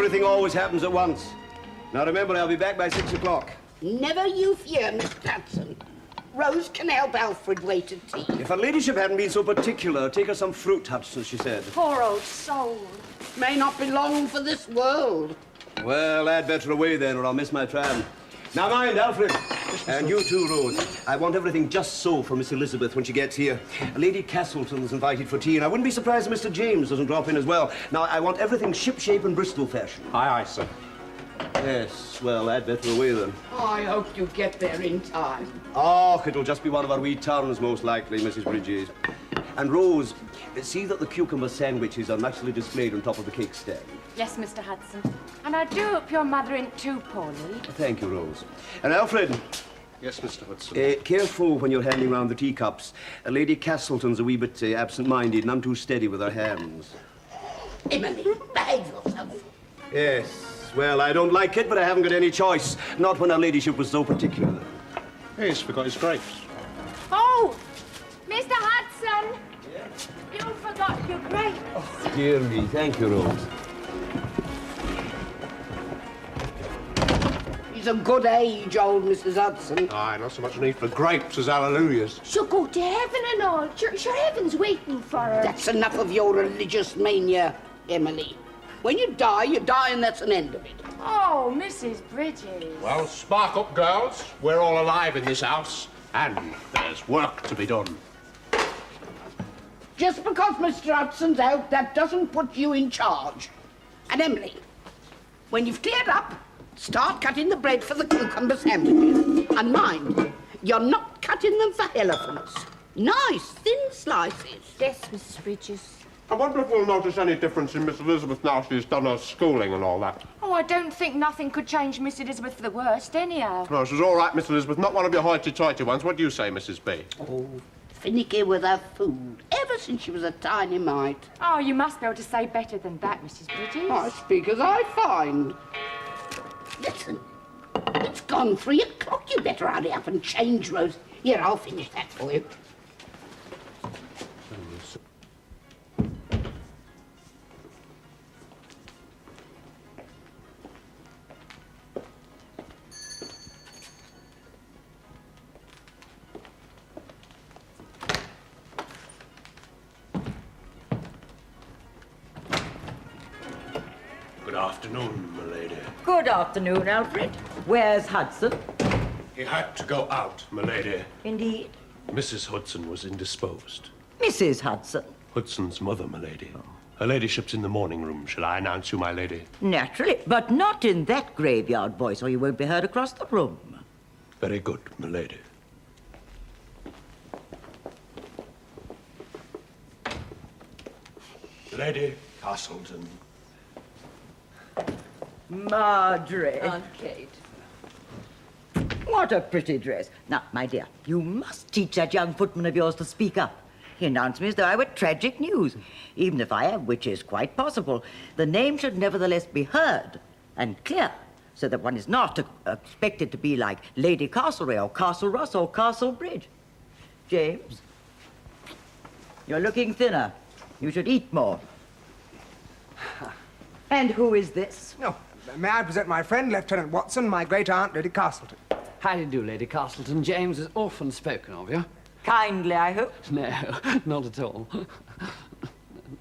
everything always happens at once. Now remember, I'll be back by 6 o'clock. Never you fear, Mr. Hudson. Rose can help Alfred wait at tea. If her ladyship hadn't been so particular, take her some fruit, Hudson, she said. Poor old soul. May not be long for this world. Well, I'd better away then, or I'll miss my tram. Now mind, Alfred. And you too, Rose. I want everything just so for Miss Elizabeth when she gets here. Lady Castleton's invited for tea, and I wouldn't be surprised if Mr. James doesn't drop in as well. Now, I want everything shipshape and Bristol fashion. Aye, aye, sir. Yes, well, I'd better away then. I hope you get there in time. Oh, it'll just be one of our wee turns, most likely, Mrs. Bridges. And Rose, see that the cucumber sandwiches are nicely displayed on top of the cake stand. Yes, Mr. Hudson. And I do hope your mother ain't too poorly. Thank you, Rose. And Alfred. Yes, Mr. Hudson. Careful when you're handing round the teacups. Lady Castleton's a wee bit absent-minded and too steady with her hands. Emily, behave yourself. Yes. Well, I don't like it, but I haven't got any choice. Not when her ladyship was so particular. He's forgot his grapes. Oh! Mr. Hudson! Yeah? You forgot your grapes. Oh, dear me. Thank you, Rose. He's a good age, old Mrs. Hudson. Aye, not so much need for grapes as hallelujahs. She'll go to heaven and all. Sure, heaven's waiting for her. That's enough of your religious mania, Emily. When you die, and that's an end of it. Oh, Mrs. Bridges. Well, spark up, girls. We're all alive in this house, and there's work to be done. Just because Mr. Hudson's out, that doesn't put you in charge. And Emily, when you've cleared up, start cutting the bread for the cucumber sandwiches. And mind, you're not cutting them for elephants. Nice, thin slices. Yes, Mrs. Bridges. I wonder if we'll notice any difference in Miss Elizabeth now she's done her schooling and all that. Oh, I don't think nothing could change Miss Elizabeth for the worst, anyhow. No, she's all right, Miss Elizabeth. Not one of your hoity-toity ones. What do you say, Mrs. B? Oh, finicky with her food, ever since she was a tiny mite. Oh, you must be able to say better than that, Mrs. Bridges. I speak as I find. Listen, it's gone 3 o'clock. You better hurry up and change, Rose. Here, I'll finish that for you. Good afternoon, my lady. Good afternoon, Alfred. Where's Hudson? He had to go out, my lady. Indeed. Mrs. Hudson was indisposed. Mrs. Hudson. Hudson's mother, my lady. Her ladyship's in the morning room. Shall I announce you, my lady? Naturally, but not in that graveyard voice, or you won't be heard across the room. Very good, my lady. Lady Castleton. Marjorie. Aunt Kate. What a pretty dress. Now, my dear, you must teach that young footman of yours to speak up. He announced me as though I were tragic news. Even if I am, which is quite possible, the name should nevertheless be heard and clear, so that one is not expected to be like Lady Castlereagh or Castle Ross or Castle Bridge. James, you're looking thinner. You should eat more. And who is this? Oh, may I present my friend, Lieutenant Watson, my great-aunt, Lady Castleton. How do you do, Lady Castleton? James has often spoken of you. Kindly, I hope. No, not at all.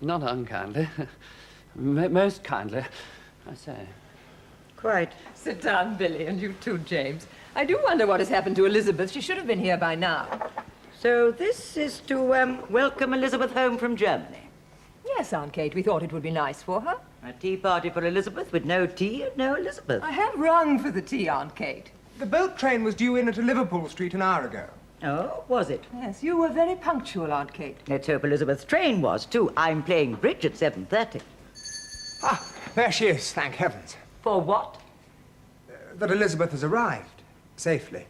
Not unkindly. Most kindly, I say. Quite. Sit down, Billy, and you too, James. I do wonder what has happened to Elizabeth. She should have been here by now. So this is to welcome Elizabeth home from Germany. Yes, Aunt Kate, we thought it would be nice for her. A tea party for Elizabeth with no tea and no Elizabeth. I have rung for the tea, Aunt Kate. The boat train was due in at Liverpool Street an hour ago. Oh, was it? Yes, you were very punctual, Aunt Kate. Let's hope Elizabeth's train was, too. I'm playing bridge at 7:30. Ah, there she is, thank heavens. For what? That Elizabeth has arrived, safely.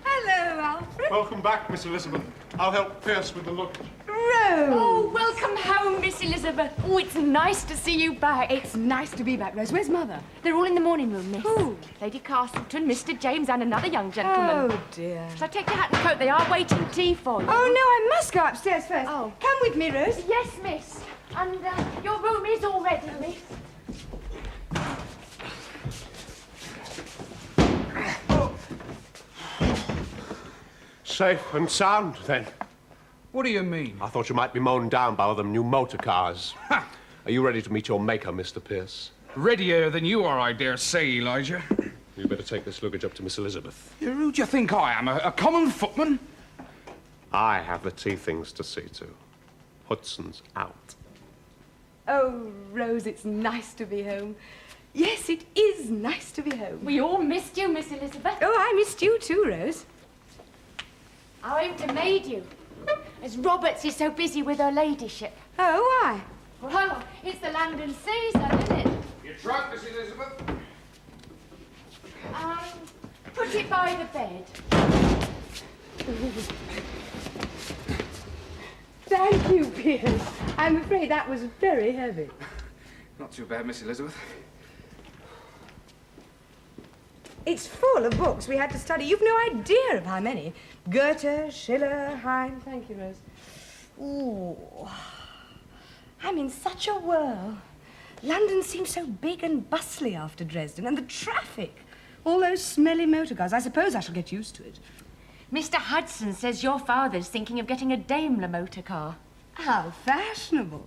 Hello, Alfred. Welcome back, Miss Elizabeth. I'll help Pierce with the luggage. Rose! Oh, welcome home, Miss Elizabeth. Oh, it's nice to see you back. It's nice to be back, Rose. Where's Mother? They're all in the morning room, Miss. Who? Lady Castleton, Mr. James, and another young gentleman. Oh, dear. Shall I take your hat and coat? They are waiting tea for you. Oh, no, I must go upstairs first. Oh. Come with me, Rose. Yes, miss. And your room is all ready, miss. Safe and sound, then. What do you mean? I thought you might be mown down by all them new motor cars. Are you ready to meet your maker, Mr. Pierce? Readier than you are, I dare say, Elijah. You better take this luggage up to Miss Elizabeth. Who do you think I am, a common footman? I have the tea things to see to. Hudson's out. Oh, Rose, it's nice to be home. Yes, it is nice to be home. We all missed you, Miss Elizabeth. Oh, I missed you too, Rose. I won't have made you, as Roberts is so busy with her ladyship. Oh, why? Well, it's the land and season, isn't it? Your trunk, Miss Elizabeth? Put it by the bed. Thank you, Piers. I'm afraid that was very heavy. Not too bad, Miss Elizabeth. It's full of books we had to study. You've no idea of how many. Goethe, Schiller, Heine. Thank you, Rose. Ooh. I'm in such a whirl. London seems so big and bustly after Dresden, and the traffic. All those smelly motor cars. I suppose I shall get used to it. Mr. Hudson says your father's thinking of getting a Daimler motor car. How fashionable.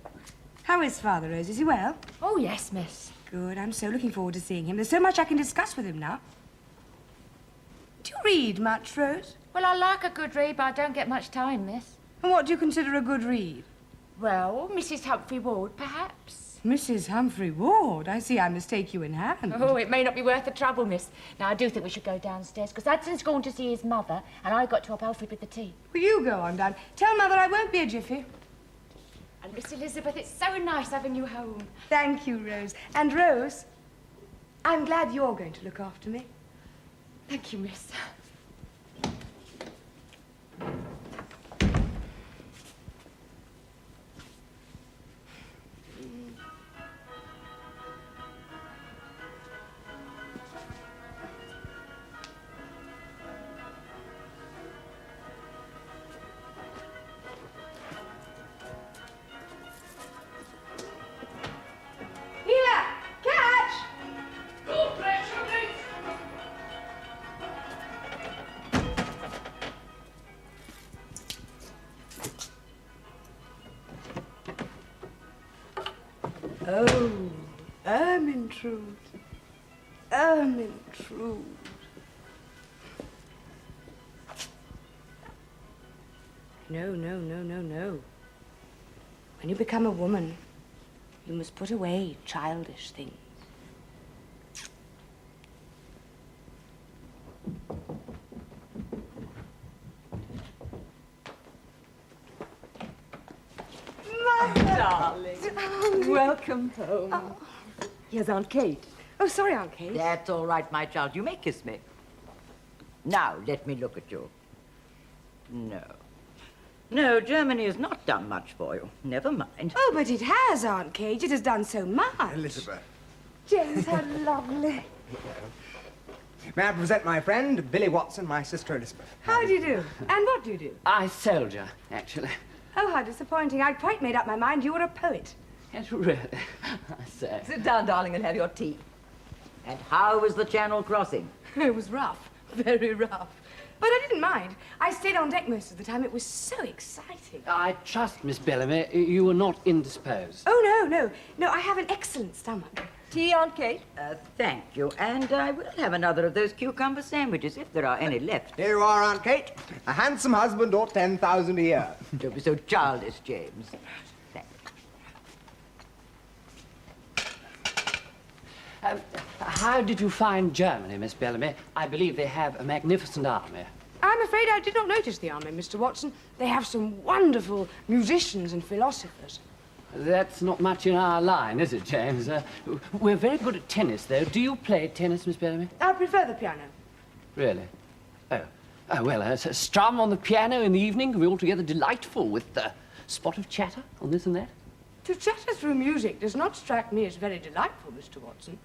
How is Father, Rose? Is he well? Oh, yes, miss. Good. I'm so looking forward to seeing him. There's so much I can discuss with him now. Do you read much, Rose? Well, I like a good read, but I don't get much time, miss. And what do you consider a good read? Well, Mrs. Humphrey Ward, perhaps. Mrs. Humphrey Ward. I see I must take you in hand. Oh, it may not be worth the trouble, miss. Now, I do think we should go downstairs, because Hudson's gone to see his mother, and I got to help Alfred with the tea. Will you go on, Dad? Tell Mother I won't be a jiffy. And Miss Elizabeth, it's so nice having you home. Thank you, Rose. And Rose, I'm glad you're going to look after me. Thank you, miss. Here! Catch! Oh, Ermintrude. Ermintrude. No, no, no, no, no. When you become a woman, you must put away childish things. Darling. Welcome home. Here's Aunt Kate. Oh, sorry, Aunt Kate. That's all right, my child. You may kiss me. Now, let me look at you. No. No, Germany has not done much for you. Never mind. Oh, but it has, Aunt Kate. It has done so much. Elizabeth. James, how lovely. May I present my friend, Billy Watson, my sister Elizabeth. How do you do? And what do you do? I soldier, actually. Oh, how disappointing. I'd quite made up my mind you were a poet. Yes, really. I say. Sit down, darling, and have your tea. And how was the Channel crossing? It was rough. Very rough. But I didn't mind. I stayed on deck most of the time. It was so exciting. I trust, Miss Bellamy, you were not indisposed. Oh, no, no. No, I have an excellent stomach. Tea, Aunt Kate? Thank you. And I will have another of those cucumber sandwiches, if there are any left. Here you are, Aunt Kate. A handsome husband or 10,000 a year. Don't be so childish, James. Thank you. How did you find Germany, Miss Bellamy? I believe they have a magnificent army. I'm afraid I did not notice the army, Mr. Watson. They have some wonderful musicians and philosophers. That's not much in our line, is it, James? We're very good at tennis, though. Do you play tennis, Miss Bellamy? I prefer the piano. Really? Oh. Oh, well, strum on the piano in the evening can be altogether delightful with spot of chatter on this and that? To chatter through music does not strike me as very delightful, Mr. Watson.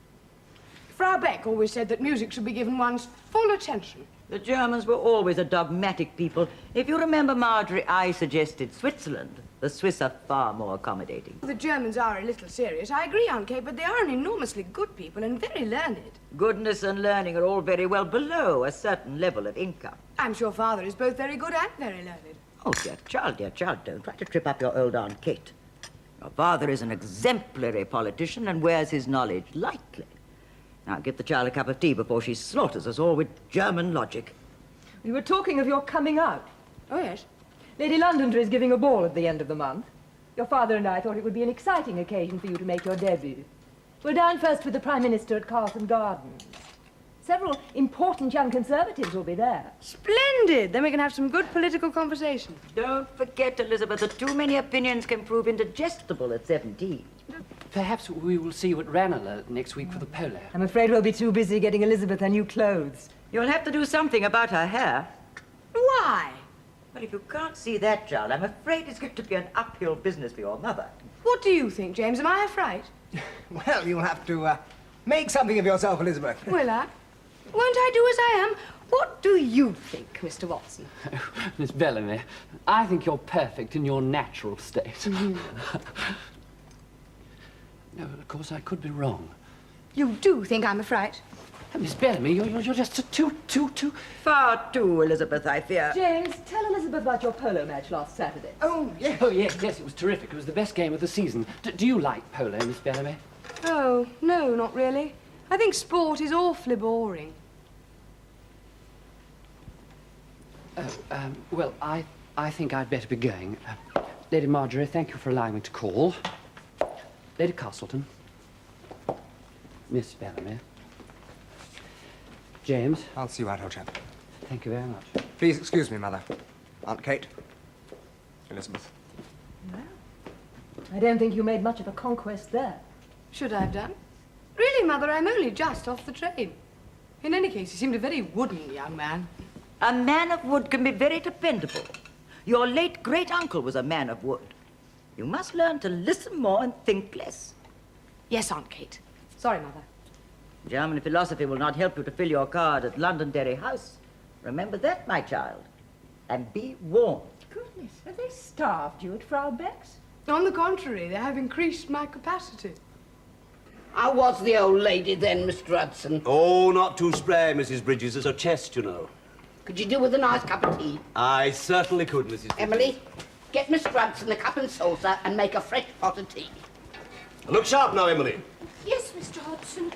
Frau Beck always said that music should be given one's full attention. The Germans were always a dogmatic people. If you remember, Marjorie, I suggested Switzerland. The Swiss are far more accommodating. The Germans are a little serious, I agree, Aunt Kate, but they are an enormously good people and very learned. Goodness and learning are all very well below a certain level of income. I'm sure Father is both very good and very learned. Oh, dear child, don't try to trip up your old Aunt Kate. Your father is an exemplary politician and wears his knowledge lightly. Now, get the child a cup of tea before she slaughters us all with German logic. We were talking of your coming out. Oh, yes. Lady Londonderry is giving a ball at the end of the month. Your father and I thought it would be an exciting occasion for you to make your debut. We're down first with the Prime Minister at Carlton Gardens. Several important young Conservatives will be there. Splendid! Then we can have some good political conversation. Don't forget, Elizabeth, that too many opinions can prove indigestible at 17. Perhaps we will see you at Ranelagh next week for the polo. I'm afraid we'll be too busy getting Elizabeth her new clothes. You'll have to do something about her hair. Why? But if you can't see that, child, I'm afraid it's going to be an uphill business for your mother. What do you think, James? Am I a fright? Well, you'll have to make something of yourself, Elizabeth. Will I? Won't I do as I am? What do you think, Mr. Watson? Miss Bellamy, I think you're perfect in your natural state. No, of course, I could be wrong. You do think I'm a fright? Miss Bellamy, you're just too... Far too, Elizabeth, I fear. James, tell Elizabeth about your polo match last Saturday. Oh, yes. Oh, yes, it was terrific. It was the best game of the season. Do you like polo, Miss Bellamy? Oh, no, not really. I think sport is awfully boring. Well, I think I'd better be going. Lady Marjorie, thank you for allowing me to call. Lady Castleton. Miss Bellamy. James. I'll see you out, old chap. Thank you very much. Please excuse me, Mother. Aunt Kate. Elizabeth. Well, I don't think you made much of a conquest there. Should I have done? Really, Mother, I'm only just off the train. In any case, he seemed a very wooden young man. A man of wood can be very dependable. Your late great-uncle was a man of wood. You must learn to listen more and think less. Yes, Aunt Kate. Sorry, Mother. German philosophy will not help you to fill your card at Londonderry House. Remember that, my child. And be warned. Goodness, have they starved you at Frau Beck's? On the contrary, they have increased my capacity. How was the old lady then, Mr. Hudson? Oh, not too spry, Mrs. Bridges. There's her chest, you know. Could you do with a nice cup of tea? I certainly could, Mrs. Bridges. Emily, get Mr. Hudson a cup and saucer and make a fresh pot of tea. Look sharp now, Emily. Yes, Mr. Hodgson.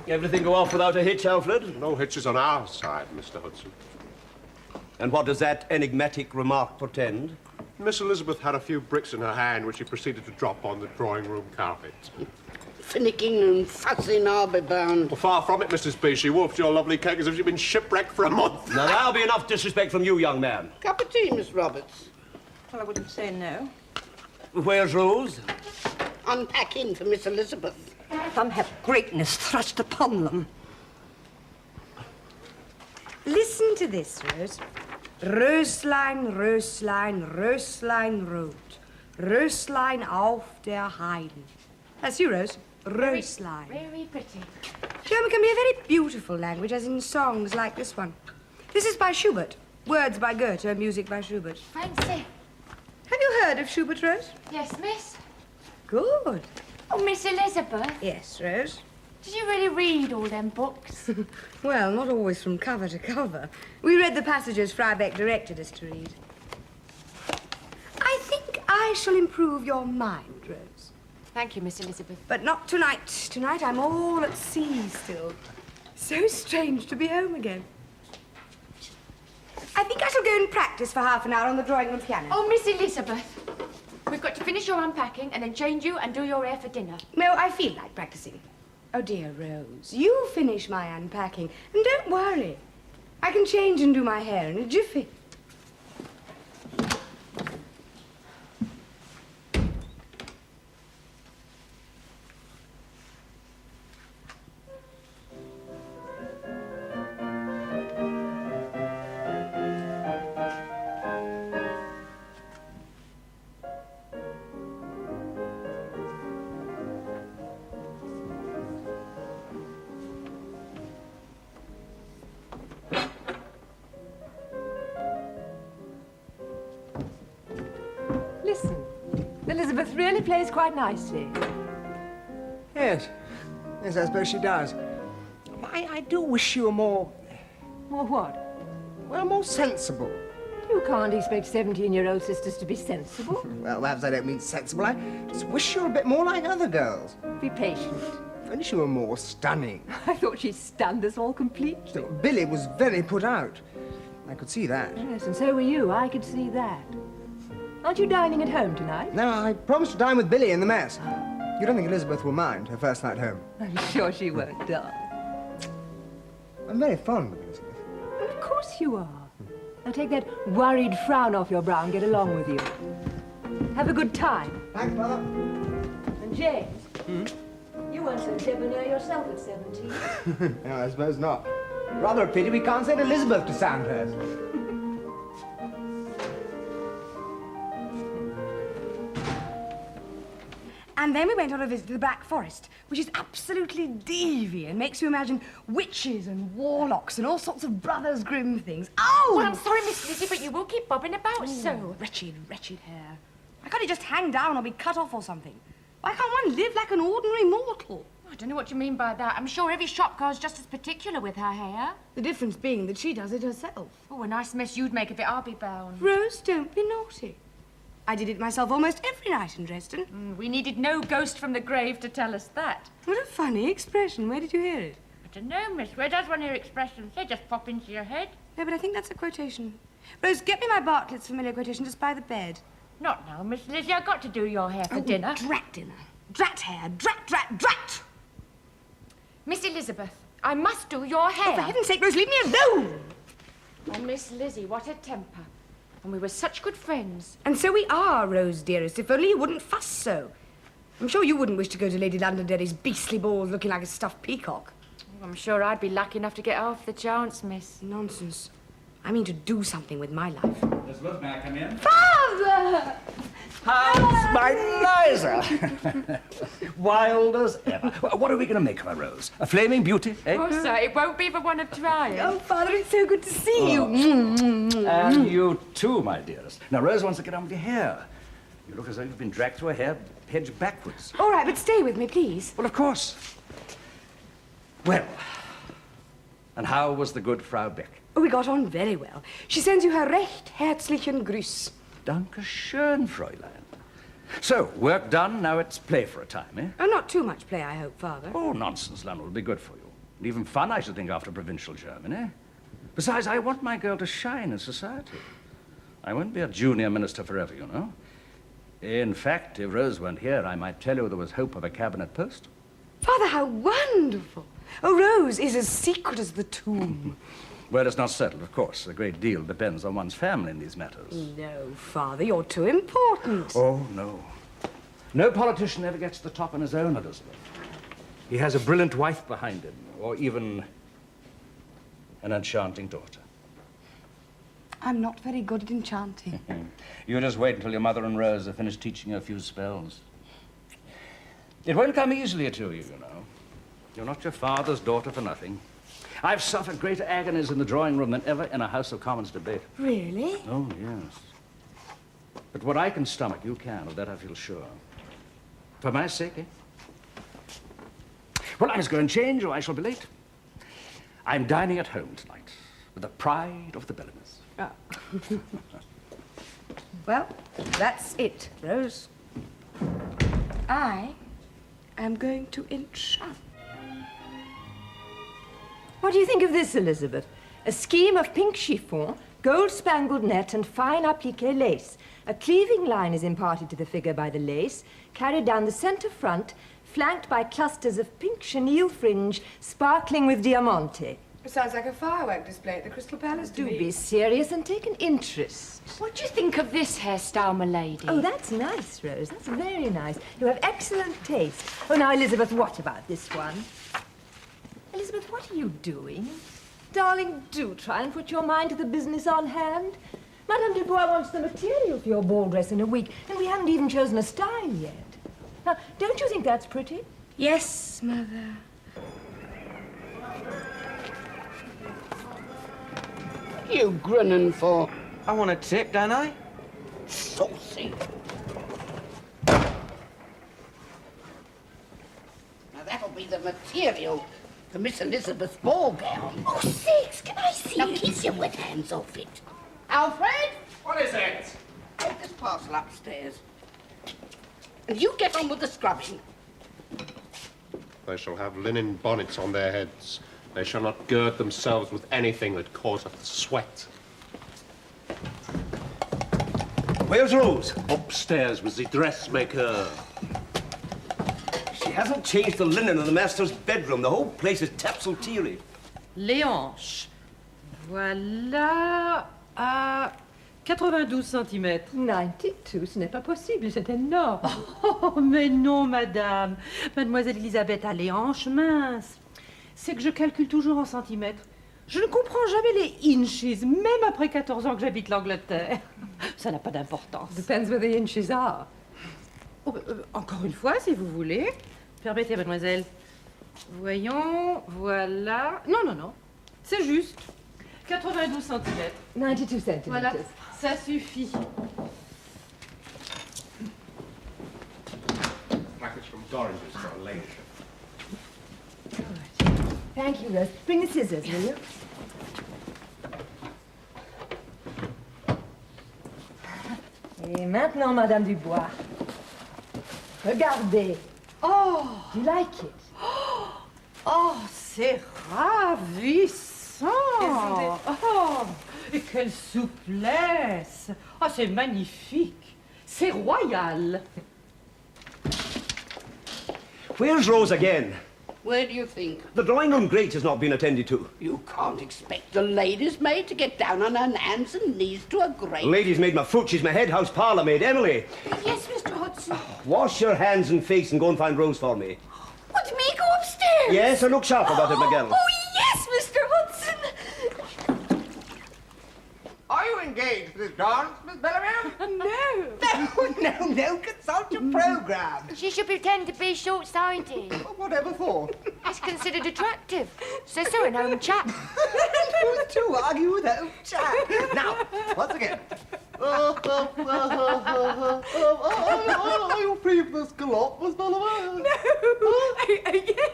Everything go off without a hitch, Alfred? No hitches on our side, Mr. Hudson. And what does that enigmatic remark portend? Miss Elizabeth had a few bricks in her hand which she proceeded to drop on the drawing-room carpet. Finicking and fussing, I'll be bound. Well, far from it, Mrs. B. She wolfed your lovely cake as if she'd been shipwrecked for a month. Now, that'll be enough disrespect from you, young man. Cup of tea, Miss Roberts. Well, I wouldn't say no. Where's Rose? Unpacking for Miss Elizabeth. Some have greatness thrust upon them. Listen to this, Rose. Röslein, Röslein, Röslein rot. Röslein auf der Heide. That's you, Rose. Röslein. Very pretty. German can be a very beautiful language, as in songs like this one. This is by Schubert. Words by Goethe, music by Schubert. Fancy. Have you heard of Schubert, Rose? Yes, miss. Good. Oh, Miss Elizabeth, Yes, Rose. did you really read all them books? Well, not always from cover to cover. We read the passages Frau Beck directed us to read. I think I shall improve your mind, Rose. Thank you, Miss Elizabeth. But not tonight. Tonight I'm all at sea still. So strange to be home again. I think I shall go and practice for half an hour on the drawing room piano. Oh, Miss Elizabeth, we've got to finish your unpacking and then change you and do your hair for dinner. No, I feel like practicing. Oh, dear Rose, you finish my unpacking, and don't worry. I can change and do my hair in a jiffy. Elizabeth really plays quite nicely. Yes. Yes, I suppose she does. I do wish you were more... More what? well, more sensible. You can't expect 17-year-old sisters to be sensible. Well, perhaps I don't mean sensible. I just wish you were a bit more like other girls. Be patient. If only she were more stunning. I thought she stunned us all completely. Billy was very put out. I could see that. Yes, and so were you. I could see that. Aren't you dining at home tonight? No, I promised to dine with Billy in the mess. You don't think Elizabeth will mind her first night home? I'm sure she won't, darling. I'm very fond of Elizabeth. Of course you are. Now take that worried frown off your brow and get along with you. Have a good time. Thanks, Mother. And James, you weren't so debonair yourself at 17. No, I suppose not. Rather a pity we can't send Elizabeth to Sandhurst. And then we went on a visit to the Black Forest, which is absolutely deviant. Makes you imagine witches and warlocks and all sorts of Brothers Grimm things. Oh! Well, I'm sorry, Miss Lizzie, but you will keep bobbing about so. Wretched, wretched hair. Why can't it just hang down or be cut off or something? Why can't one live like an ordinary mortal? I don't know what you mean by that. I'm sure every shop girl's just as particular with her hair. The difference being that she does it herself. Oh, a nice mess you'd make of it, I'll be bound. Rose, don't be naughty. I did it myself almost every night in Dresden. We needed no ghost from the grave to tell us that. What a funny expression. Where did you hear it? I don't know, miss. Where does one hear expressions? They just pop into your head. No, but I think that's a quotation. Rose, get me my Bartlett's familiar quotation just by the bed. Not now, Miss Lizzie. I've got to do your hair for dinner. Drat dinner. Drat hair. Drat, drat, drat! Miss Elizabeth, I must do your hair. Oh, for heaven's sake, Rose, leave me alone! Oh, Miss Lizzie, what a temper. And we were such good friends. And so we are, Rose, dearest, if only you wouldn't fuss so. I'm sure you wouldn't wish to go to Lady Londonderry's beastly balls looking like a stuffed peacock. Oh, I'm sure I'd be lucky enough to get half the chance, miss. Nonsense. I mean to do something with my life. Elizabeth, may I come in? Father! How's my Liza? Wild as ever. What are we going to make of her, Rose? A flaming beauty, eh? Oh, sir, it won't be for one of trying. Oh, Father, it's so good to see you. And you too, my dearest. Now, Rose wants to get on with your hair. You look as though you've been dragged through a hair hedge backwards. All right, but stay with me, please. Well, of course. Well, and how was the good Frau Beck? Oh, we got on very well. She sends you her recht herzlichen Gruß. Danke schön, Fräulein. So, work done, now it's play for a time, eh? Oh, not too much play, I hope, Father. Oh, nonsense, London will be good for you. And even fun, I should think, after provincial Germany. Besides, I want my girl to shine in society. I won't be a junior minister forever, you know. In fact, if Rose weren't here, I might tell you there was hope of a cabinet post. Father, how wonderful. Oh, Rose is as secret as the tomb. Well, it's not settled, of course. A great deal depends on one's family in these matters. No, Father, you're too important. Oh, no. No politician ever gets to the top on his own, Elizabeth. He has a brilliant wife behind him, or even an enchanting daughter. I'm not very good at enchanting. You just wait until your mother and Rose have finished teaching you a few spells. It won't come easily to you, you know. You're not your father's daughter for nothing. I've suffered greater agonies in the drawing room than ever in a House of Commons debate. Really? Oh, yes. But what I can stomach, you can, of that I feel sure. For my sake, eh? Well, I must go and change, or I shall be late. I'm dining at home tonight with the pride of the Bellamys. Oh. Well, that's it, Rose. I am going to enchant. What do you think of this, Elizabeth? A scheme of pink chiffon, gold-spangled net and fine appliqué lace. A cleaving line is imparted to the figure by the lace, carried down the center front, flanked by clusters of pink chenille fringe sparkling with diamante. It sounds like a firework display at the Crystal Palace to Do me. be serious and take an interest. What do you think of this hairstyle, my lady? Oh, that's nice, Rose. That's very nice. You have excellent taste. Oh, now, Elizabeth, what about this one? Elizabeth, what are you doing? Darling, do try and put your mind to the business on hand. Madame Dubois wants the material for your ball dress in a week, and we haven't even chosen a style yet. Now, don't you think that's pretty? Yes, Mother. What are you grinning for? I want a tip, don't I? Saucy. be the material for Miss Elizabeth's ball gown. Oh, sakes, can I see Now it? keep your wet hands off it. Alfred, What is it? take this parcel upstairs. And you get on with the scrubbing. They shall have linen bonnets on their heads. They shall not gird themselves with anything that causeth sweat. Where's Rose? Upstairs with the dressmaker. She hasn't changed the linen in the master's bedroom. The whole place is topsy-turvy. Les hanches. Voilà à 92 cm. 92, ce n'est pas possible, c'est énorme. Oh, mais non, madame. Mademoiselle Elisabeth a les hanches minces. C'est que je calcule toujours en centimètres. Je ne comprends jamais les inches, même après 14 ans que j'habite l'Angleterre. Ça n'a pas d'importance. Depends where the inches are. Oh, encore une fois, si vous voulez. Permettez, mademoiselle. Voyons, voilà. Non, non, non. C'est juste. 92 cm. 92 centimeters. Voilà, ça suffit. Package from Dorringer's for a ladyship. Thank you, Rose. Bring the scissors, will you? Et maintenant, Madame Dubois. Regardez. Oh, Do you like it? oh, c'est ravissant. Oh, et quelle souplesse. Oh, c'est magnifique. C'est royal. Where's Rose again? Where do you think? The drawing room grate has not been attended to. You can't expect a lady's maid to get down on her hands and knees to a grate. Lady's maid my foot. She's my head house parlour maid, Emily. Yes, Mr. Hudson. Wash your hands and face and go and find Rose for me. What, me go upstairs? Yes, and look sharp about it, McGill. Oh, yes, Mr. Hudson. Are you engaged for this dance, Miss Bellamy? No. No, consult your program. She should pretend to be short-sighted. Whatever for? That's considered attractive. Says so in Home Chat. Who's to argue with old chap? Now, once again. Are you free of this gallop, Miss Bellamy? Yes.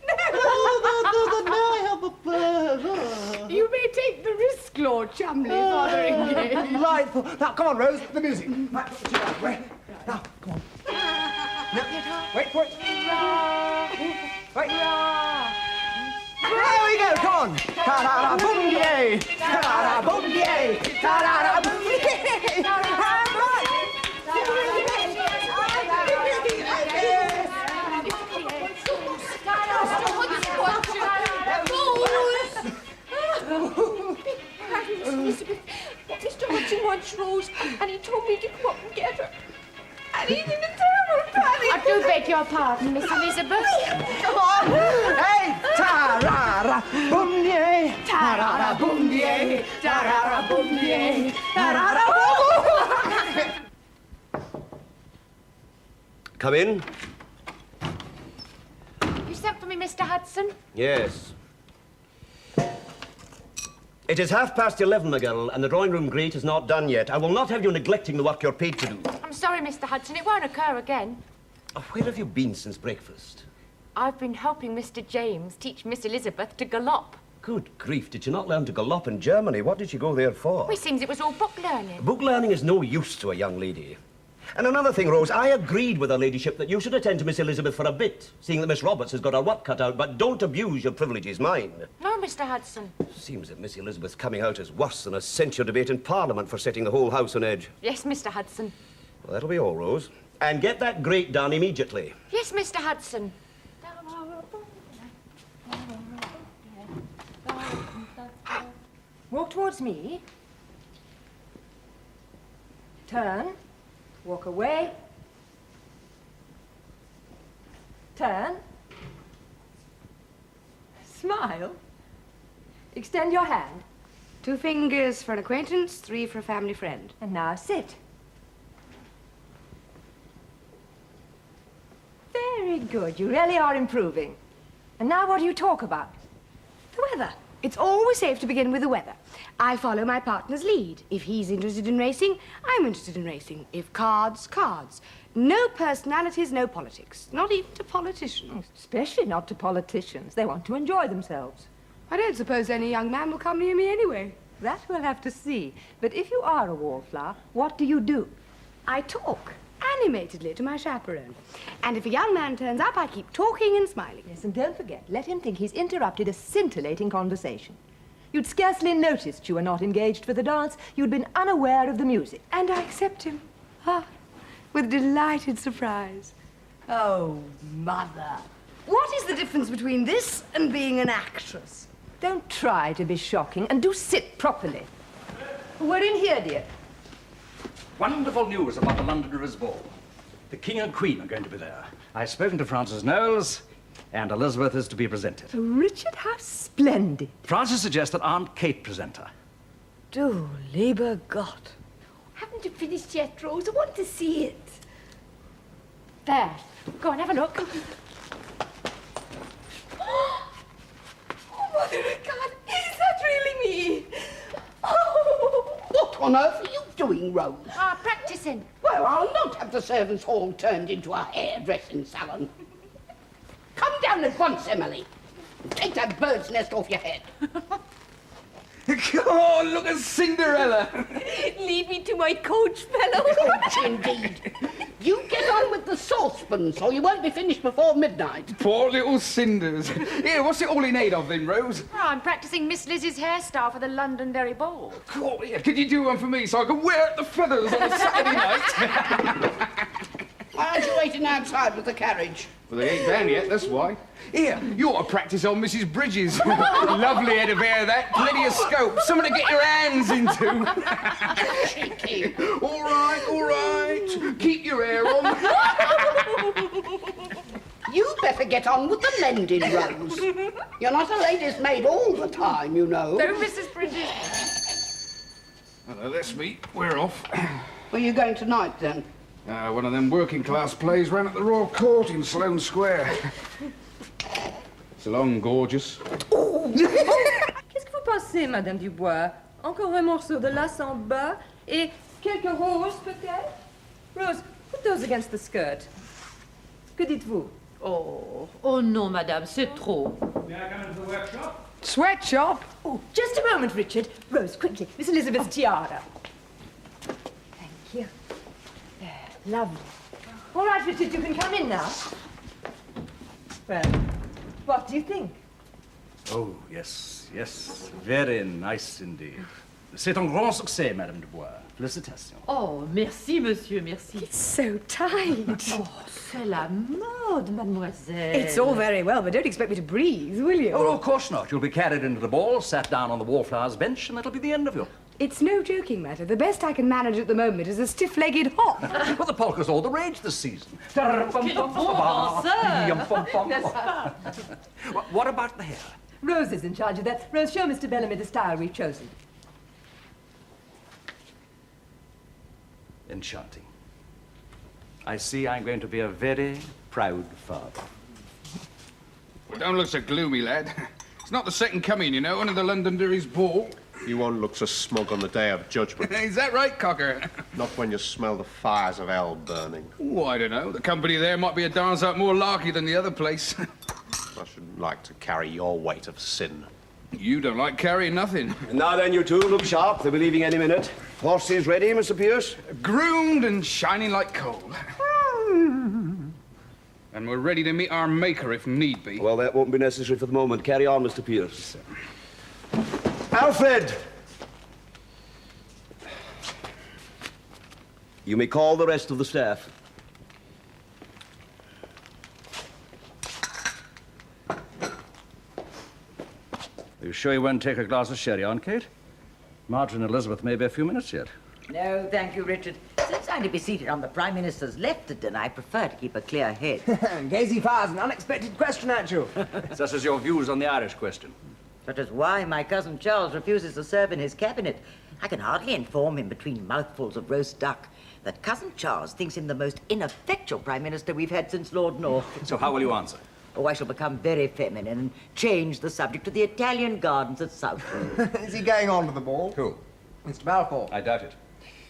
Then may I have the pleasure? You may take the risk, Lord Chumley, Father engaged. Delightful. Now, come on, Rose, the music. Right, put your arm, right? Now, come on. No, wait for it. Wait. There we go, come on. Ta-da-da, boom, yay. Ta-da-da, boom, yay. Ta-da-da, boom, yay. Elizabeth, what Mr. Hudson wants Rose, and he told me to come up and get her. And he's in a terrible panic. I do beg your pardon, Miss Elizabeth. Come on. Hey, ta-ra-ra, boom, yay. Ta-ra-ra, boom, yay. Ta-ra-ra, boom, yay. Ta-ra-ra, boom. Come in. You sent for me, Mr. Hudson? Yes. It is 11:30, McGill, and the drawing room grate is not done yet. I will not have you neglecting the work you're paid to do. I'm sorry, Mr. Hudson. It won't occur again. Where have you been since breakfast? I've been helping Mr. James teach Miss Elizabeth to gallop. Good grief, did you not learn to gallop in Germany? What did you go there for? Well, it seems it was all book learning. Book learning is no use to a young lady. And another thing, Rose, I agreed with her ladyship that you should attend to Miss Elizabeth for a bit, seeing that Miss Roberts has got her work cut out, but don't abuse your privileges, mind. No, Mr. Hudson. Seems that Miss Elizabeth's coming out is worse than a censure debate in Parliament for setting the whole house on edge. Yes, Mr. Hudson. Well, that'll be all, Rose. And get that grate done immediately. Yes, Mr. Hudson. Walk towards me. Turn. Walk away. Turn. Smile. Extend your hand. 2 fingers for an acquaintance, 3 for a family friend. And now sit. Very good. You really are improving. And now what do you talk about? The weather. It's always safe to begin with the weather. I follow my partner's lead. If he's interested in racing, I'm interested in racing. If cards, cards. No personalities, no politics. Not even to politicians. Especially not to politicians. They want to enjoy themselves. I don't suppose any young man will come near me anyway. That we'll have to see. But if you are a wallflower, what do? I talk animatedly to my chaperone. And if a young man turns up, I keep talking and smiling. Yes, and don't forget, let him think he's interrupted a scintillating conversation. You'd scarcely noticed you were not engaged for the dance. You'd been unaware of the music. And I accept him. With delighted surprise. Oh, Mother. What is the difference between this and being an actress? Don't try to be shocking, and do sit properly. We're in here, dear. Wonderful news about the Londoners' ball. The King and Queen are going to be there. I've spoken to Francis Knowles, and Elizabeth is to be presented. Richard, how splendid. Francis suggests that Aunt Kate present her. Du lieber Gott. Haven't you finished yet, Rose? I want to see it. There. Go and have a look. Oh, Mother of God, is that really me? Oh. What on earth are you doing, Rose? Practicing. Well, I'll not have the servants' hall turned into a hairdressing salon. Come down at once, Emily. And take that bird's nest off your head. Oh, look at Cinderella. Lead me to my coach, fellow. Coach, indeed. You get on with the saucepans, or you won't be finished before midnight. Poor little cinders. Here, what's it all in aid of then, Rose? Oh, I'm practicing Miss Lizzie's hairstyle for the Londonderry Ball. Oh, yeah. Could you do one for me so I can wear the feathers on a Saturday night? Aren't you waiting outside with the carriage? Well, they ain't down yet, that's why. Here, you ought to practice on Mrs. Bridges. Lovely head of hair, that. Plenty of scope. Something to get your hands into. Cheeky. All right. Keep your hair on. You better get on with the mending, Rose. You're not a lady's maid all the time, you know. No, Mrs. Bridges. Hello, that's me. We're off. Where are you going tonight, then? One of them working class plays ran at the Royal Court in Sloane Square. So long, gorgeous. Qu'est-ce que vous pensez, Madame Dubois? Encore un morceau de la samba et quelques roses, peut-être? Rose, put those against the skirt. Que dites-vous? Oh non, madame, c'est trop. May I come into the workshop? Sweatshop? Oh, just a moment, Richard. Rose, quickly. Miss Elizabeth's tiara. Thank you. There, lovely. All right, Richard, you can come in now. Well, what do you think? Oh, yes. Very nice indeed. C'est un grand succès, Madame Dubois. Félicitations. Oh, merci, monsieur, merci. It's so tight. Oh, c'est la mode, mademoiselle. It's all very well, but don't expect me to breathe, will you? Oh, of course not. You'll be carried into the ball, sat down on the wallflowers bench, and that'll be the end of you. It's no joking matter. The best I can manage at the moment is a stiff-legged hop. Well, the polka's all the rage this season. What about the hair? Rose is in charge of that. Rose, show Mr. Bellamy the style we've chosen. Enchanting. I see I'm going to be a very proud father. Well, don't look so gloomy, lad. It's not the second coming, you know, under the Londonderry's ball. You won't look so smug on the day of judgment. Is that right, Cocker? Not when you smell the fires of hell burning. Oh, I don't know. The company there might be a darn sight more larky than the other place. I shouldn't like to carry your weight of sin. You don't like carrying nothing. And now then, you two, look sharp. They'll be leaving any minute. Horses ready, Mr. Pierce? Groomed and shining like coal. And we're ready to meet our maker if need be. Well, that won't be necessary for the moment. Carry on, Mr. Pierce. Alfred! You may call the rest of the staff. Are you sure you won't take a glass of sherry on, Kate? Marjorie and Elizabeth may be a few minutes yet. No, thank you, Richard. Since I'm to be seated on the Prime Minister's left at dinner, I prefer to keep a clear head. Gazy fires an unexpected question at you. Such as your views on the Irish question. That is why my cousin Charles refuses to serve in his cabinet. I can hardly inform him between mouthfuls of roast duck that cousin Charles thinks him the most ineffectual Prime Minister we've had since Lord North. So how will you answer? Oh, I shall become very feminine and change the subject to the Italian gardens at Southwold. Is he going on to the ball? Who? Mr. Balfour. I doubt it.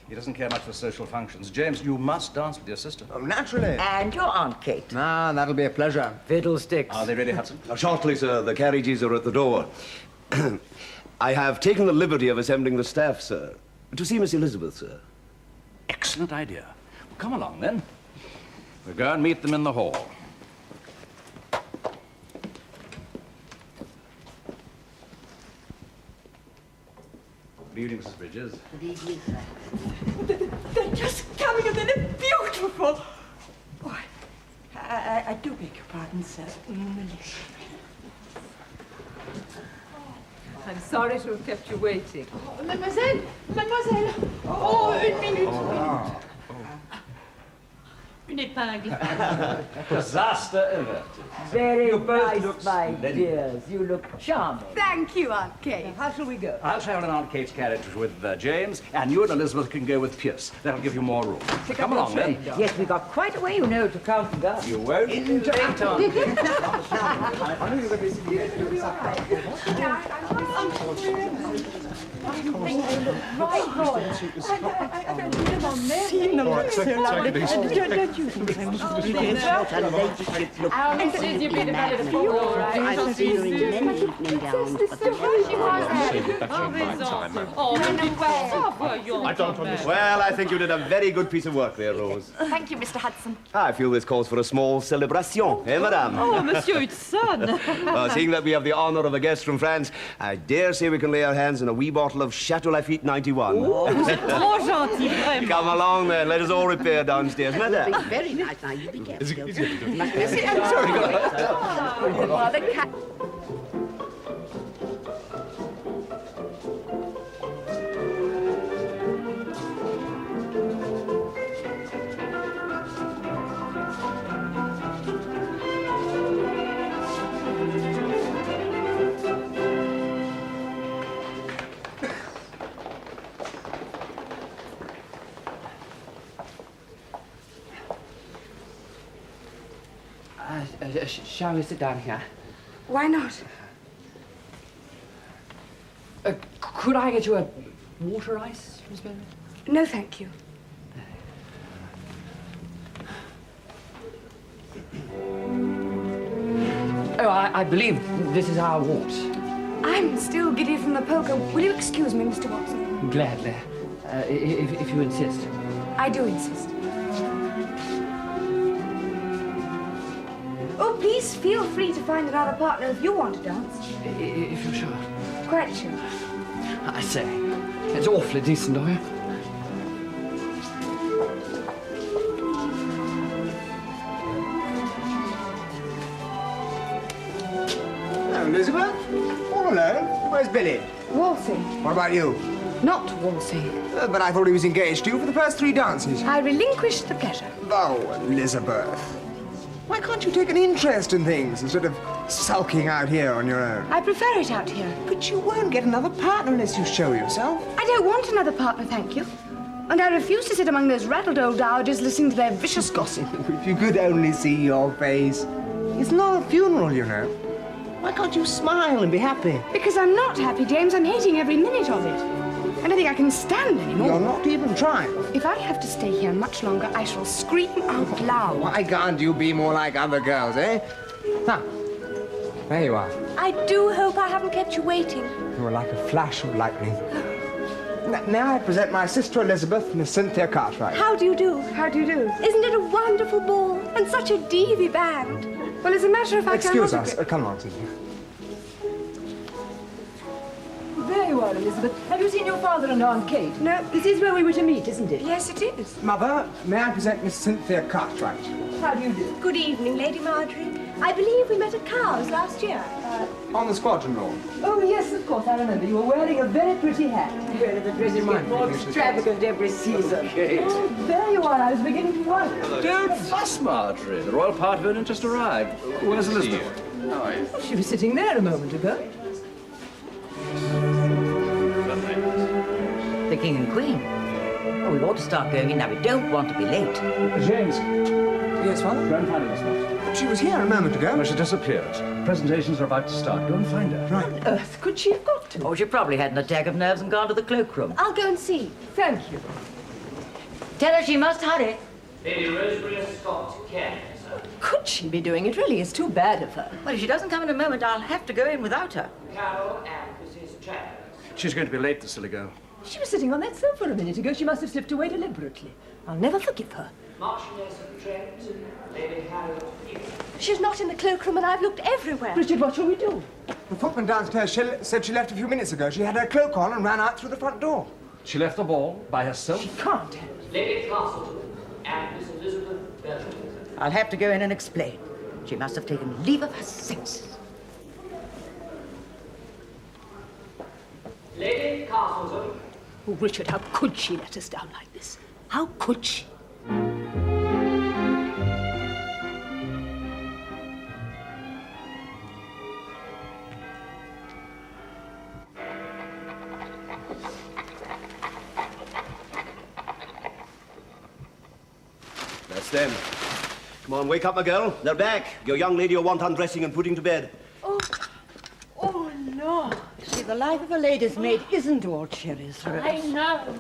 He doesn't care much for social functions. James, you must dance with your sister. Oh, naturally. And your Aunt Kate. Ah, that'll be a pleasure. Fiddlesticks. Are they ready, Hudson? Shortly, sir. The carriages are at the door. I have taken the liberty of assembling the staff, sir. To see Miss Elizabeth, sir. Excellent idea. Well, come along, then. We'll go and meet them in the hall. Good evening, Mrs. Bridges. Good evening, sir. They're just coming and they're beautiful. Oh, I do beg your pardon, sir. I'm sorry to have kept you waiting. Oh, mademoiselle, mademoiselle. Oh, une minute. Une épingle. Disaster averted. Very nice, my dears. You look charming. Thank you, Aunt Kate. How shall we go? I'll travel in Aunt Kate's carriage with James, and you and Elizabeth can go with Pierce. That'll give you more room. Come along, then. Yes, we got quite a way, you know, to Carlton Gardens. You won't be late, Aunt Kate. Right, Roy. Seen them look so lovely. Don't you think I'm Our Mrs. You've been invited to fall, all right? I've seen her in many evening gowns, but the I don't understand. Well, I think you did a very good piece of work there, Rose. Thank you, Mr. Hudson. I feel this calls for a small celebration, eh, madame? Oh, Monsieur Hudson. Seeing that we have the honor of a guest from France, I dare say we can lay our hands on a wee bottle of Chateau Lafite 91. Trop gentil, vraiment. Come along, then. Let us all repair downstairs, madame. It's very nice. Now, you be careful. Well, the cat... Shall we sit down here? Why not? Could I get you a water ice, Miss Bellamy? No, thank you. Oh, I believe this is our waltz. I'm still giddy from the polka. Will you excuse me, Mr. Watson? Gladly, if you insist. I do insist. Oh, please feel free to find another partner if you want to dance. If you're sure. Quite sure. I say, it's awfully decent of you. Hello, Elizabeth. All alone? Where's Billy? Waltzing. What about you? Not waltzing. But I thought he was engaged to you for the first 3 dances. I relinquish the pleasure. Oh, Elizabeth. Why can't you take an interest in things instead of sulking out here on your own? I prefer it out here. But you won't get another partner unless you show yourself. I don't want another partner, thank you. And I refuse to sit among those rattled old dowagers listening to their vicious gossip. If you could only see your face. It's not a funeral, you know. Why can't you smile and be happy? Because I'm not happy, James. I'm hating every minute of it. I don't think I can stand anymore. You're not even trying. If I have to stay here much longer, I shall scream out loud. Why can't you be more like other girls, eh? Ah, there you are. I do hope I haven't kept you waiting. You are like a flash of lightning. Now I present my sister Elizabeth, Miss Cynthia Cartwright. How do you do? How do you do? Isn't it a wonderful ball? And such a divi band. Well, as a matter of fact, Excuse us. Come on, Cynthia. There you are, Elizabeth. Have you seen your father and Aunt Kate? No. This is where we were to meet, isn't it? Yes, it is. Mother, may I present Miss Cynthia Cartwright? How do you do? Good evening, Lady Marjorie. I believe we met at Cowes last year. On the squadron lawn. Oh, yes, of course, I remember. You were wearing a very pretty hat. Well, the dresses get more extravagant every season. Oh, there you are. I was beginning to wonder. Don't fuss, Marjorie. The royal party only just arrived. Where's Elizabeth? She was sitting there a moment ago. The king and queen. Oh, we ought to start going in now. We don't want to be late. James. Yes, Father? Go and find Elizabeth. She was here a moment ago. Well, she disappeared. Presentations are about to start. Go and find her. Right. On earth could she have got to? Oh, she probably had an attack of nerves and gone to the cloakroom. I'll go and see. Thank you. Tell her she must hurry. Lady Rosemary Scott, care, sir. Could she be doing it? Really is too bad of her. Well, if she doesn't come in a moment, I'll have to go in without her. Carol and Mrs. Travers. She's going to be late, the silly girl. She was sitting on that sofa a minute ago. She must have slipped away deliberately. I'll never forgive her. Marchioness of Trent, Lady Harriet Field. She's not in the cloakroom, and I've looked everywhere. Richard, what shall we do? The footman downstairs said she left a few minutes ago. She had her cloak on and ran out through the front door. She left the ball by herself? She can't have. Lady Castleton and Miss Elizabeth Bellamy. I'll have to go in and explain. She must have taken leave of her senses. Lady Castleton. Oh, Richard, how could she let us down like this? How could she? That's them. Come on, wake up, my girl. They're back. Your young lady will want undressing and putting to bed. Oh, no. See, the life of a lady's maid isn't all cherries, Rose. I know.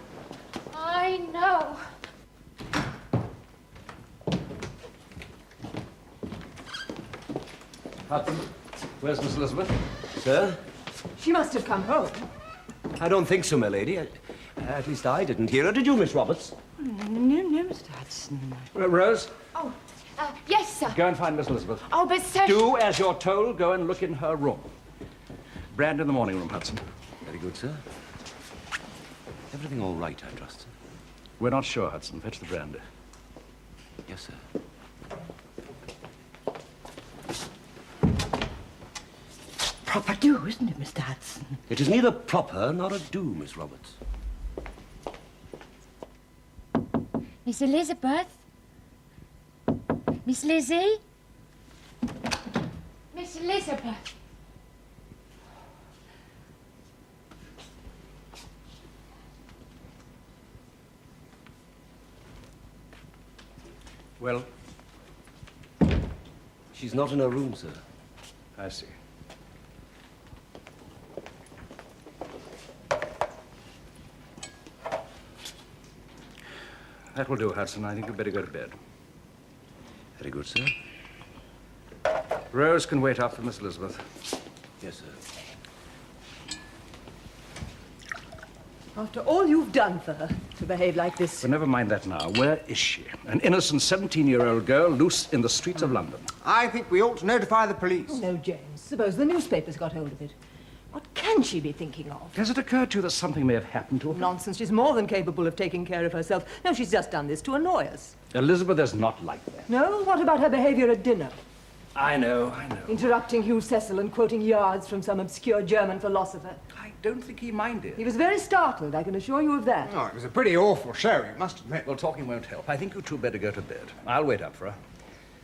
I know. Hudson, where's Miss Elizabeth? Sir? She must have come home. I don't think so, my lady. At least I didn't hear her. Did you, Miss Roberts? No, Mr. Hudson. Rose, Oh, yes, sir. go and find Miss Elizabeth. Oh, but sir... Do as you're told. Go and look in her room. Brand in the morning room, Hudson. Very good, sir. Everything all right, I trust, sir? We're not sure, Hudson. Fetch the brandy. Yes, sir. Proper do, isn't it, Mr. Hudson? It is neither proper nor a do, Miss Roberts. Miss Elizabeth? Miss Lizzie? Miss Elizabeth? Well, she's not in her room, sir. I see. That will do, Hudson. I think you'd better go to bed. Very good, sir. Rose can wait up for Miss Elizabeth. Yes, sir. After all you've done for her to behave like this. But never mind that now. Where is she? An innocent 17-year-old girl loose in the streets of London. I think we ought to notify the police. Oh, no, James. Suppose the newspapers got hold of it. What can she be thinking of? Has it occurred to you that something may have happened to her? Nonsense. She's more than capable of taking care of herself. No, she's just done this to annoy us. Elizabeth is not like that. No? What about her behavior at dinner? I know. Interrupting Hugh Cecil and quoting yards from some obscure German philosopher. I don't think he minded. He was very startled, I can assure you of that. Oh, it was a pretty awful show, you must admit. Well, talking won't help. I think you two better go to bed. I'll wait up for her.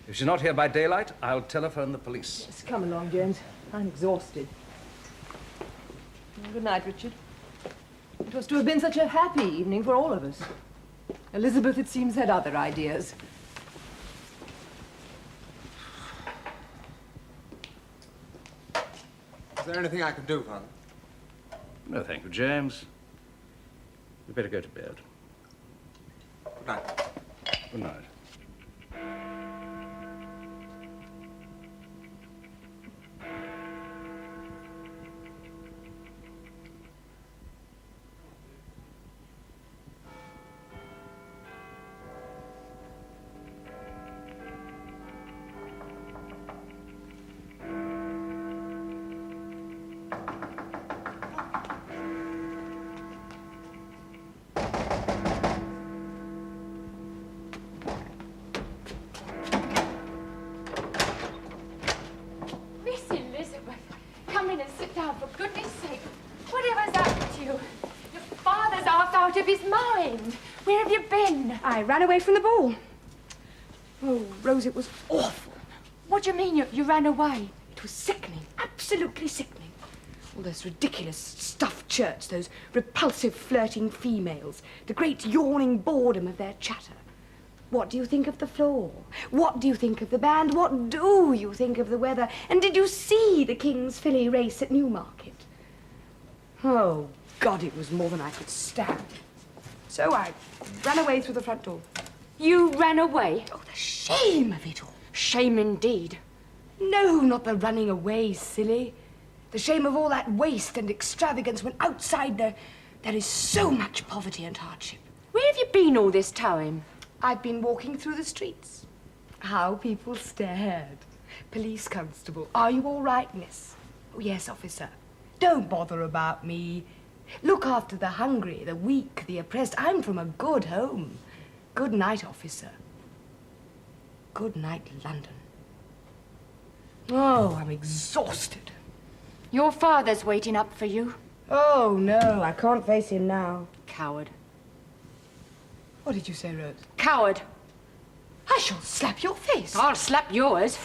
If she's not here by daylight, I'll telephone the police. Yes, come along, James. I'm exhausted. Good night, Richard. It was to have been such a happy evening for all of us. Elizabeth, it seems, had other ideas. Is there anything I can do, Father? No, thank you, James. You better go to bed. Good night. Good night. Miss Elizabeth, come in and sit down, for goodness sake. Whatever's happened to you? Your father's half out of his mind. Where have you been? I ran away from the ball. Oh, Rose, it was awful. What do you mean you ran away? It was sickening, absolutely sickening. All those ridiculous stuffed church, those repulsive flirting females, the great yawning boredom of their chatter. What do you think of the floor? What do you think of the band? What do you think of the weather? And did you see the King's Filly race at Newmarket? Oh, God, it was more than I could stand. So I ran away through the front door. You ran away? Oh, the shame of it all. Shame indeed. No, not the running away, silly. The shame of all that waste and extravagance when outside there is so much poverty and hardship. Where have you been all this time? I've been walking through the streets. How people stared. Police constable, are you all right, miss? Oh, yes, officer. Don't bother about me. Look after the hungry, the weak, the oppressed. I'm from a good home. Good night, officer. Good night, London. Oh, I'm exhausted. Your father's waiting up for you. Oh, no, I can't face him now. Coward. What did you say, Rose? Coward. I shall slap your face. I'll slap yours.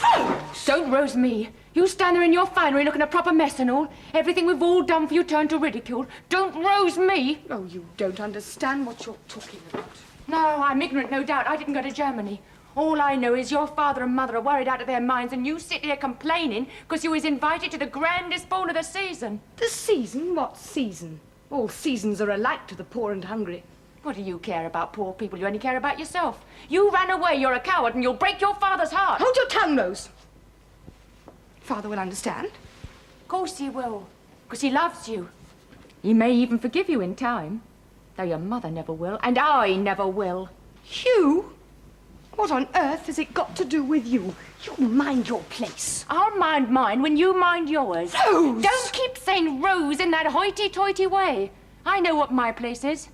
Don't rose me. You stand there in your finery looking a proper mess and all. Everything we've all done for you turned to ridicule. Don't rose me. Oh, you don't understand what you're talking about. No, I'm ignorant, no doubt. I didn't go to Germany. All I know is your father and mother are worried out of their minds and you sit here complaining because you was invited to the grandest ball of the season. The season? What season? All seasons are alike to the poor and hungry. What do you care about poor people? You only care about yourself. You ran away, you're a coward, and you'll break your father's heart. Hold your tongue, Rose. Father will understand. Of course he will, because he loves you. He may even forgive you in time, though your mother never will, and I never will. Hugh? What on earth has it got to do with you? You mind your place. I'll mind mine when you mind yours. Rose! Don't keep saying Rose in that hoity-toity way. I know what my place is.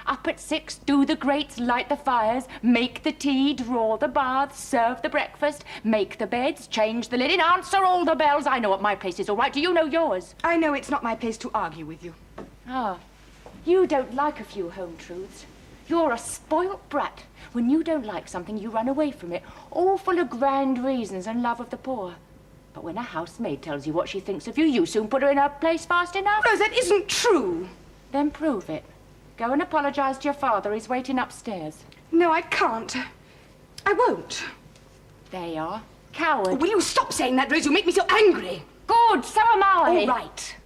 Up at 6, do the grates, light the fires, make the tea, draw the baths, serve the breakfast, make the beds, change the linen, answer all the bells. I know what my place is, all right. Do you know yours? I know it's not my place to argue with you. Ah, you don't like a few home truths. You're a spoilt brat. When you don't like something, you run away from it, all full of grand reasons and love of the poor. But when a housemaid tells you what she thinks of you, you soon put her in her place fast enough. Rose, that isn't true. Then prove it. Go and apologise to your father. He's waiting upstairs. No, I can't. I won't. There you are. Coward. Will you stop saying that, Rose? You make me so angry. Good, so am I. All right.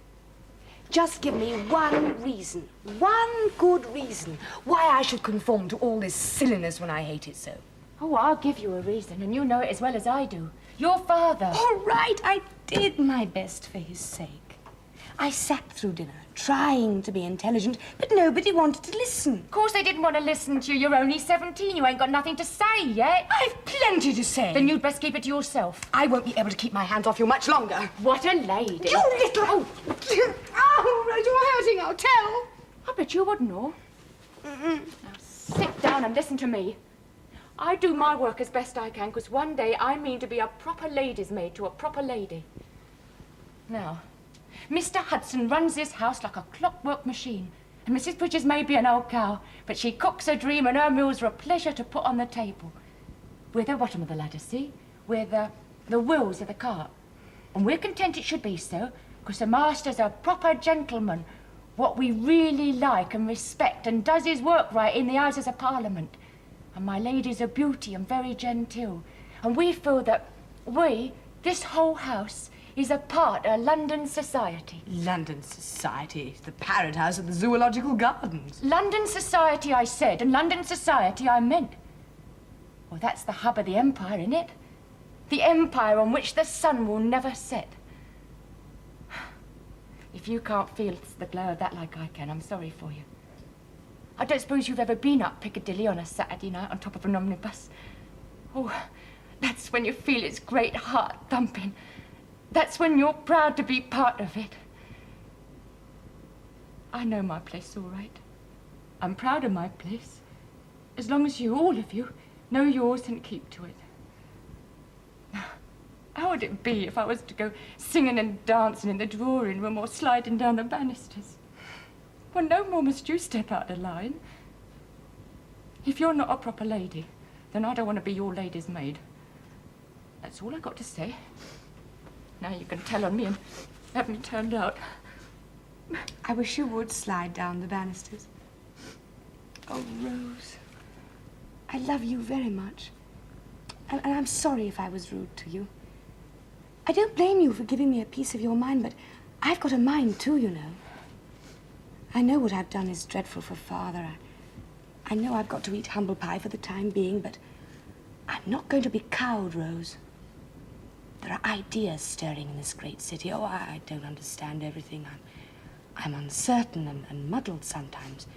Just give me one reason, one good reason, why I should conform to all this silliness when I hate it so. Oh, I'll give you a reason, and you know it as well as I do. Your father. All right, I did my best for his sake. I sat through dinner, trying to be intelligent, but nobody wanted to listen. Of course they didn't want to listen to you. You're only 17. You ain't got nothing to say yet. I've plenty to say. Then you'd best keep it to yourself. I won't be able to keep my hands off you much longer. What a lady. You little... Oh, Rose, you're hurting, I'll tell. I bet you wouldn't know. Now sit down and listen to me. I do my work as best I can, because one day I mean to be a proper lady's maid to a proper lady. Now, Mr. Hudson runs this house like a clockwork machine. And Mrs. Bridges may be an old cow, but she cooks a dream and her meals are a pleasure to put on the table. We're the bottom of the ladder, see? We're the wheels of the cart. And we're content it should be so, because the master's a proper gentleman, what we really like and respect, and does his work right in the Houses of Parliament. And my lady's a beauty and very genteel. And we feel that this whole house, is a part of London society. London society? The Parrot House at the Zoological Gardens. London society, I said, and London society I meant. Well, that's the hub of the empire, isn't it? The empire on which the sun will never set. If you can't feel the glow of that like I can, I'm sorry for you. I don't suppose you've ever been up Piccadilly on a Saturday night on top of an omnibus. Oh, that's when you feel its great heart thumping. That's when you're proud to be part of it. I know my place all right. I'm proud of my place. As long as you, all of you, know yours and keep to it. How would it be if I was to go singing and dancing in the drawing room or sliding down the banisters? Well, no more must you step out of line. If you're not a proper lady, then I don't want to be your lady's maid. That's all I got to say. Now you can tell on me and have me turned out. I wish you would slide down the banisters. Oh, Rose. I love you very much. And I'm sorry if I was rude to you. I don't blame you for giving me a piece of your mind, but I've got a mind too, you know. I know what I've done is dreadful for Father. I know I've got to eat humble pie for the time being, but I'm not going to be cowed, Rose. There are ideas stirring in this great city. Oh, I don't understand everything. I'm uncertain and muddled sometimes.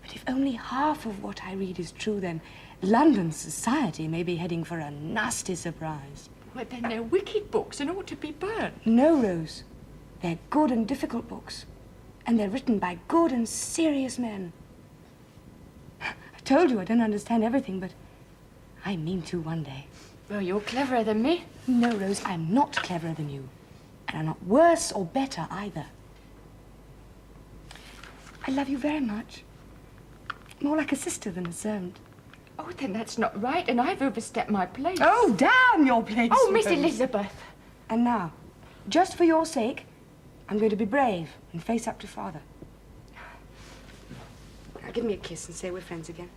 But if only half of what I read is true, then London society may be heading for a nasty surprise. Well, then they're wicked books and ought to be burnt. No, Rose. They're good and difficult books. And they're written by good and serious men. I told you I don't understand everything, but I mean to one day. Well, you're cleverer than me. No, Rose, I'm not cleverer than you. And I'm not worse or better either. I love you very much. More like a sister than a servant. Oh, then that's not right, and I've overstepped my place. Oh, damn your place. Oh, Miss Rose. Elizabeth. And now, just for your sake, I'm going to be brave and face up to Father. Now, give me a kiss and say we're friends again.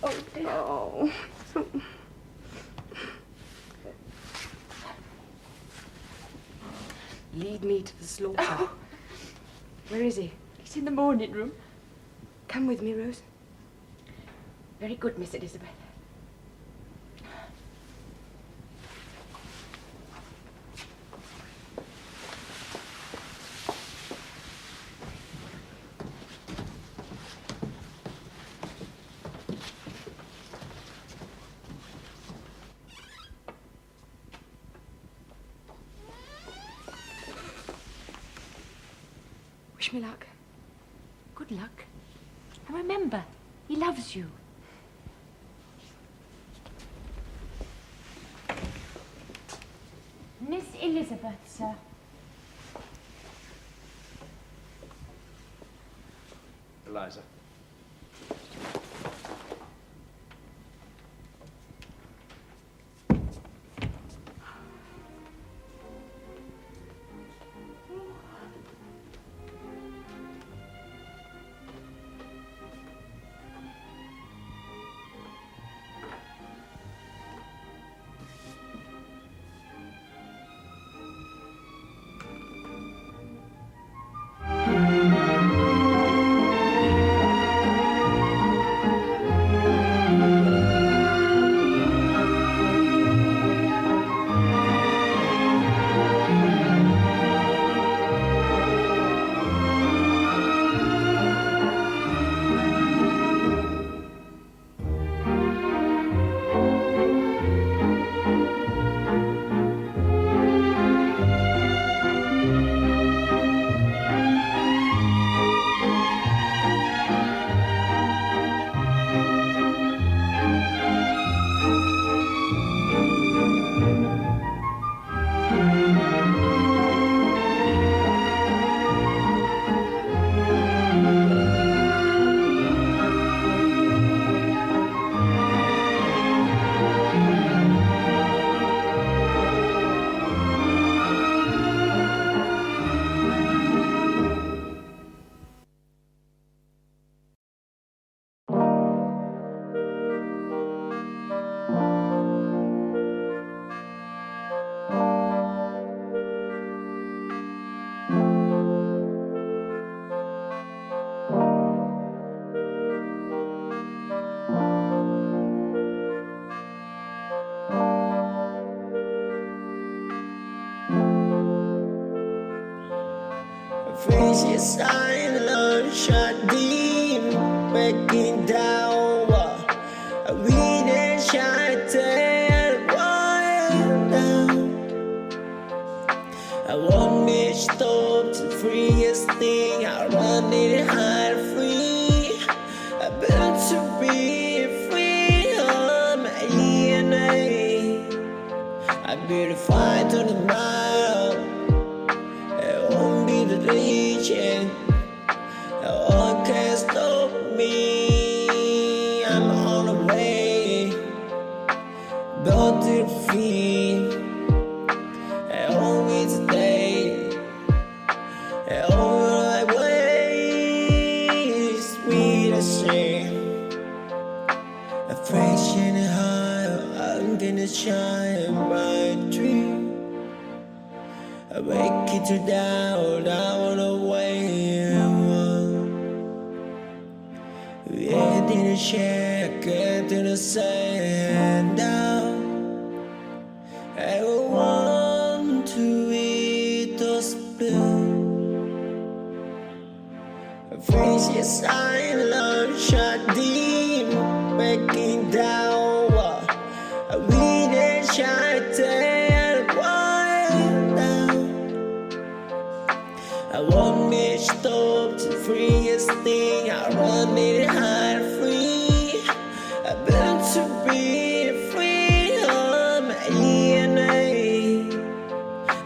Oh, dear. Oh. Lead me to the slaughter. Oh. Where is he? He's in the morning room. Come with me, Rose. Very good, Miss Elizabeth. Wish me luck. Good luck. And remember, he loves you. Miss Elizabeth, sir. Eliza. Faces silent, shut deep, breaking down. We then shut down. I won't be stopped, the freest thing. I run it hard free. I better to be free on my DNA. I better fight on the mile. It won't be the region. No one can stop me. I'm on the way. Go to the feet. It won't be today. It won't be like waste Freshing higher, I'm gonna shine my dream. I wake it to doubt, I wanna wait. Yeah, didn't shake it to the sand down. I want to eat those blue. Face your silent, shut deep, breaking down. We did shut and wild down. I want me stop the freest thing. I want it hard free. I built to be free on my DNA.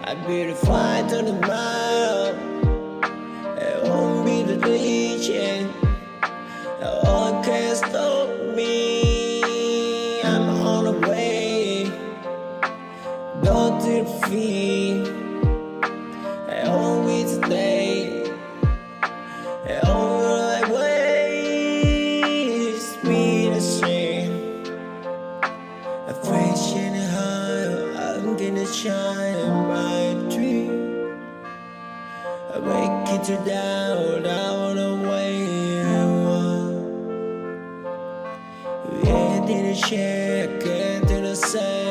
I built a fight on the mile. I won't be the legion. No one can stop me. I'm on the way. Don't defeat. I won't be today. I won't waste me the shame. I'm freshing higher. I'm gonna shine my dream. I wake it to doubt, I wanna wait. Yeah, didn't shake it to the same.